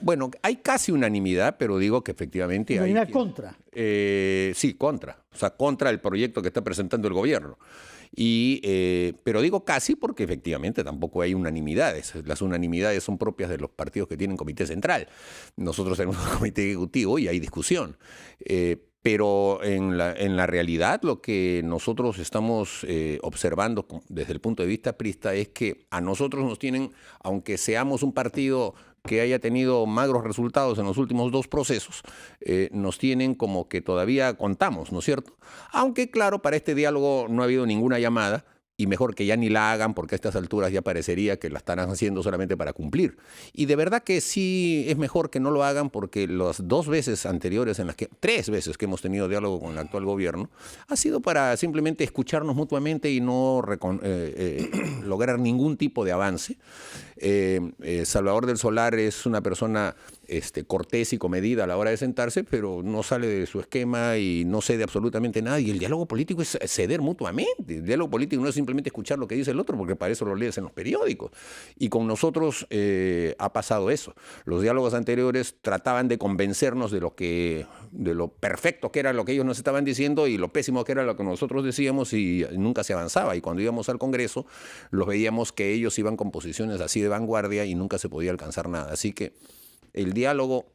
Bueno, hay casi unanimidad, pero digo que efectivamente hay... Unanimidad contra. Sí, contra. O sea, contra el proyecto que está presentando el gobierno. Pero digo casi porque efectivamente tampoco hay unanimidades. Las unanimidades son propias de los partidos que tienen comité central. Nosotros tenemos un comité ejecutivo y hay discusión. Pero en la realidad lo que nosotros estamos observando desde el punto de vista priista es que a nosotros nos tienen, aunque seamos un partido que haya tenido magros resultados en los últimos 2 procesos, nos tienen como que todavía contamos, ¿no es cierto? Aunque claro, para este diálogo no ha habido ninguna llamada, y mejor que ya ni la hagan, porque a estas alturas ya parecería que la están haciendo solamente para cumplir. Y de verdad que sí es mejor que no lo hagan, porque las 2 veces anteriores, 3 veces que hemos tenido diálogo con el actual gobierno, ha sido para simplemente escucharnos mutuamente y no lograr ningún tipo de avance. Salvador del Solar es una persona cortés y comedida a la hora de sentarse, pero no sale de su esquema y no cede absolutamente nada. Y el diálogo político es ceder mutuamente. El diálogo político no es simplemente escuchar lo que dice el otro, porque para eso lo lees en los periódicos. Y con nosotros ha pasado eso. Los diálogos anteriores trataban de convencernos de lo perfecto que era lo que ellos nos estaban diciendo y lo pésimo que era lo que nosotros decíamos, y nunca se avanzaba. Y cuando íbamos al Congreso, los veíamos que ellos iban con posiciones así de vanguardia y nunca se podía alcanzar nada. Así que el diálogo,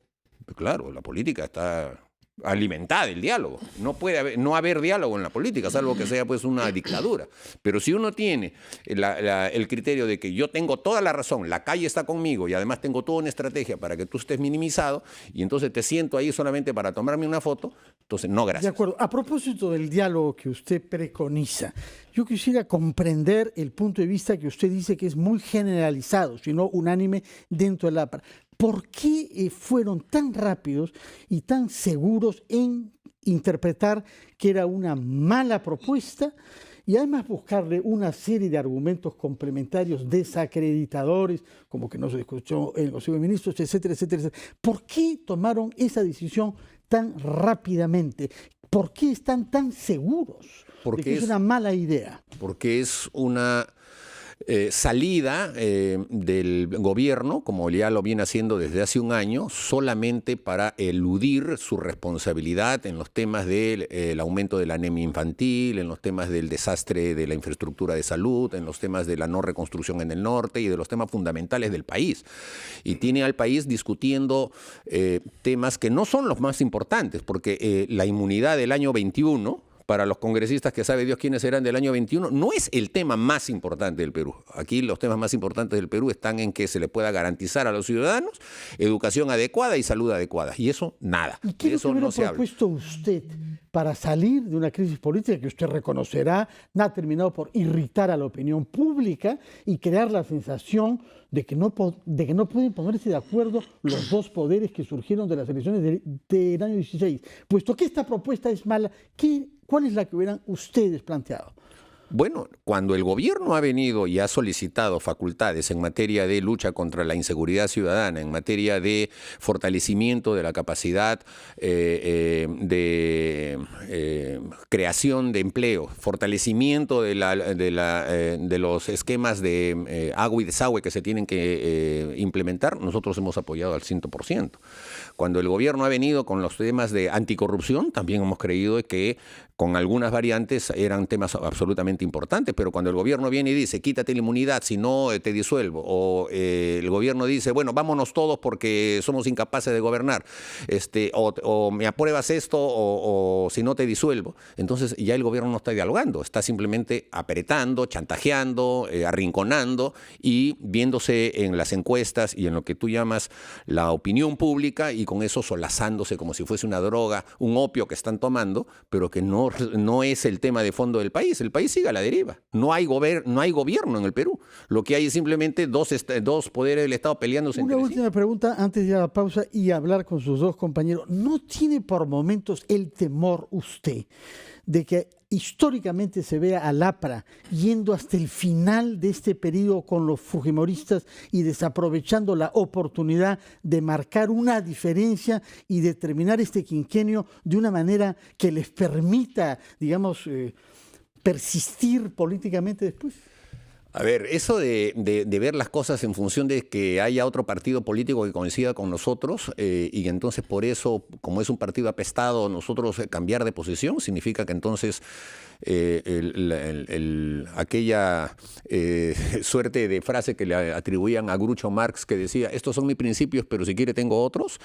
claro, la política está alimentada, el diálogo. No puede no haber diálogo en la política, salvo que sea pues una dictadura. Pero si uno tiene el criterio de que yo tengo toda la razón, la calle está conmigo y además tengo toda una estrategia para que tú estés minimizado, y entonces te siento ahí solamente para tomarme una foto, entonces no, gracias. De acuerdo. A propósito del diálogo que usted preconiza, yo quisiera comprender el punto de vista que usted dice que es muy generalizado, sino unánime dentro del APRA. ¿Por qué fueron tan rápidos y tan seguros en interpretar que era una mala propuesta y además buscarle una serie de argumentos complementarios desacreditadores, como que no se escuchó en los Consejo de Ministros, etcétera, etcétera, etcétera? ¿Por qué tomaron esa decisión tan rápidamente? ¿Por qué están tan seguros de que es una mala idea? Porque es una salida del gobierno, como ya lo viene haciendo desde hace un año, solamente para eludir su responsabilidad en los temas del aumento de la anemia infantil, en los temas del desastre de la infraestructura de salud, en los temas de la no reconstrucción en el norte y de los temas fundamentales del país. Y tiene al país discutiendo temas que no son los más importantes, porque la inmunidad del año 21... para los congresistas que sabe Dios quiénes eran del año 21, no es el tema más importante del Perú. Aquí los temas más importantes del Perú están en que se le pueda garantizar a los ciudadanos educación adecuada y salud adecuada. Y eso, nada. ¿Y qué de eso no se habla. propuesto usted para salir de una crisis política que usted reconocerá ha terminado por irritar a la opinión pública y crear la sensación de que no pueden ponerse de acuerdo los 2 poderes que surgieron de las elecciones del año 16? Puesto que esta propuesta es mala, ¿cuál es la que hubieran ustedes planteado? Bueno, cuando el gobierno ha venido y ha solicitado facultades en materia de lucha contra la inseguridad ciudadana, en materia de fortalecimiento de la capacidad de creación de empleo, fortalecimiento de los esquemas de agua y desagüe que se tienen que implementar, nosotros hemos apoyado al 100%. Cuando el gobierno ha venido con los temas de anticorrupción, también hemos creído que con algunas variantes eran temas absolutamente importantes, pero cuando el gobierno viene y dice, quítate la inmunidad, si no te disuelvo, o el gobierno dice, bueno, vámonos todos porque somos incapaces de gobernar, o me apruebas esto, o si no te disuelvo, entonces ya el gobierno no está dialogando, está simplemente apretando, chantajeando, arrinconando y viéndose en las encuestas y en lo que tú llamas la opinión pública, y con eso solazándose como si fuese una droga, un opio que están tomando, pero que no es el tema de fondo del país. El país sigue a la deriva. No hay gobierno en el Perú. Lo que hay es simplemente dos poderes del Estado peleándose entre sí. Una última pregunta antes de ir a la pausa y hablar con sus 2 compañeros. ¿No tiene por momentos el temor usted de que históricamente se vea al APRA yendo hasta el final de este periodo con los fujimoristas y desaprovechando la oportunidad de marcar una diferencia y de terminar este quinquenio de una manera que les permita, digamos, persistir políticamente después? A ver, eso de ver las cosas en función de que haya otro partido político que coincida con nosotros y entonces por eso, como es un partido apestado, nosotros cambiar de posición, significa que entonces aquella suerte de frase que le atribuían a Groucho Marx que decía, estos son mis principios, pero si quiere tengo otros,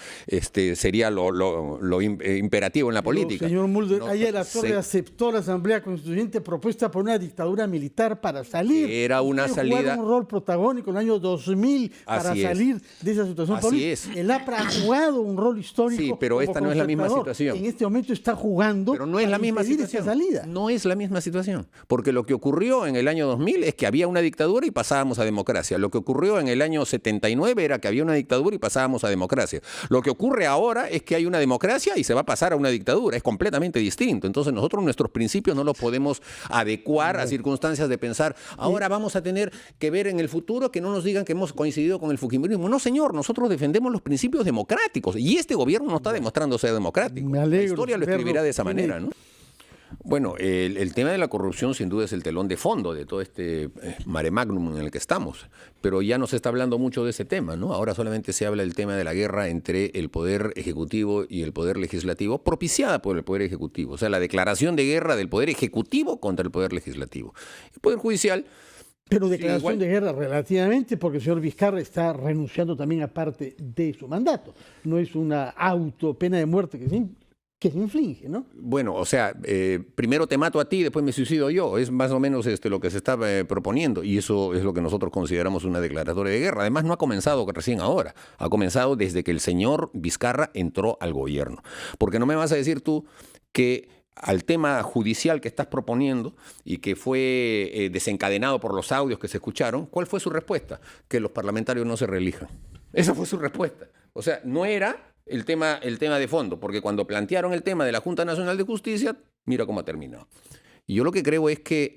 sería lo imperativo en la política. Señor Mulder, No, ayer la Torre aceptó la Asamblea Constituyente propuesta por una dictadura militar para salir. Era una salida. Jugaron un rol protagónico en el año 2000 para salir de esa situación política. El APRA ha jugado un rol histórico. Sí, pero esta no es la misma situación. En este momento está jugando. Pero no es la misma situación. Salida. No es la misma situación. Porque lo que ocurrió en el año 2000 es que había una dictadura y pasábamos a democracia. Lo que ocurrió en el año 79 era que había una dictadura y pasábamos a democracia. Lo que ocurre ahora es que hay una democracia y se va a pasar a una dictadura. Es completamente distinto. Entonces nosotros nuestros principios no los podemos adecuar a circunstancias de pensar, ahora vamos a tener que ver en el futuro que no nos digan que hemos coincidido con el fujimorismo. No, señor, nosotros defendemos los principios democráticos y este gobierno no está demostrando ser democrático. Me alegro. La historia lo escribirá de esa manera, ¿no? Bueno, el tema de la corrupción sin duda es el telón de fondo de todo este mare magnum en el que estamos, pero ya no se está hablando mucho de ese tema, ¿no? Ahora solamente se habla del tema de la guerra entre el Poder Ejecutivo y el Poder Legislativo, propiciada por el Poder Ejecutivo, o sea, la declaración de guerra del Poder Ejecutivo contra el Poder Legislativo. El Poder Judicial... Pero declaración de guerra relativamente, porque el señor Vizcarra está renunciando también a parte de su mandato. No es una pena de muerte que se inflige, ¿no? Bueno, o sea, primero te mato a ti, después me suicido yo. Es más o menos lo que se está proponiendo y eso es lo que nosotros consideramos una declaratoria de guerra. Además, no ha comenzado recién ahora. Ha comenzado desde que el señor Vizcarra entró al gobierno. Porque no me vas a decir tú que al tema judicial que estás proponiendo y que fue desencadenado por los audios que se escucharon, ¿cuál fue su respuesta? Que los parlamentarios no se reelijan. Esa fue su respuesta. O sea, no era el tema de fondo, porque cuando plantearon el tema de la Junta Nacional de Justicia, mira cómo ha terminado. Y yo lo que creo es que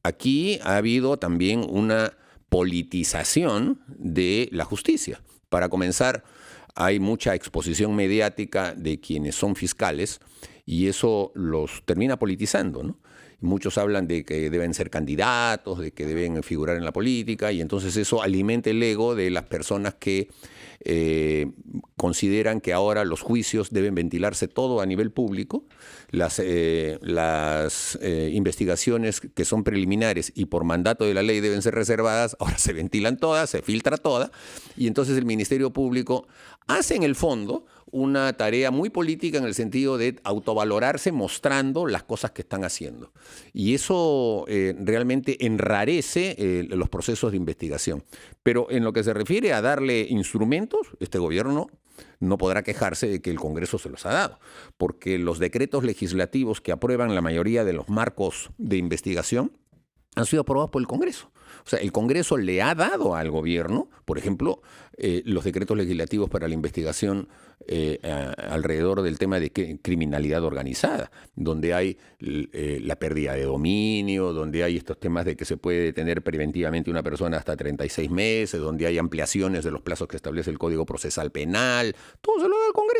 aquí ha habido también una politización de la justicia. Para comenzar, hay mucha exposición mediática de quienes son fiscales y eso los termina politizando, ¿no? Muchos hablan de que deben ser candidatos, de que deben figurar en la política y entonces eso alimenta el ego de las personas que consideran que ahora los juicios deben ventilarse todo a nivel público, las investigaciones que son preliminares y por mandato de la ley deben ser reservadas, ahora se ventilan todas, se filtra toda, y entonces el Ministerio Público hace en el fondo una tarea muy política en el sentido de autovalorarse mostrando las cosas que están haciendo. Y eso realmente enrarece los procesos de investigación. Pero en lo que se refiere a darle instrumentos, este gobierno no podrá quejarse de que el Congreso se los ha dado, porque los decretos legislativos que aprueban la mayoría de los marcos de investigación han sido aprobados por el Congreso. O sea, el Congreso le ha dado al gobierno, por ejemplo, los decretos legislativos para la investigación alrededor del tema de criminalidad organizada, donde hay la pérdida de dominio, donde hay estos temas de que se puede detener preventivamente una persona hasta 36 meses, donde hay ampliaciones de los plazos que establece el Código Procesal Penal. Todo se lo da al Congreso.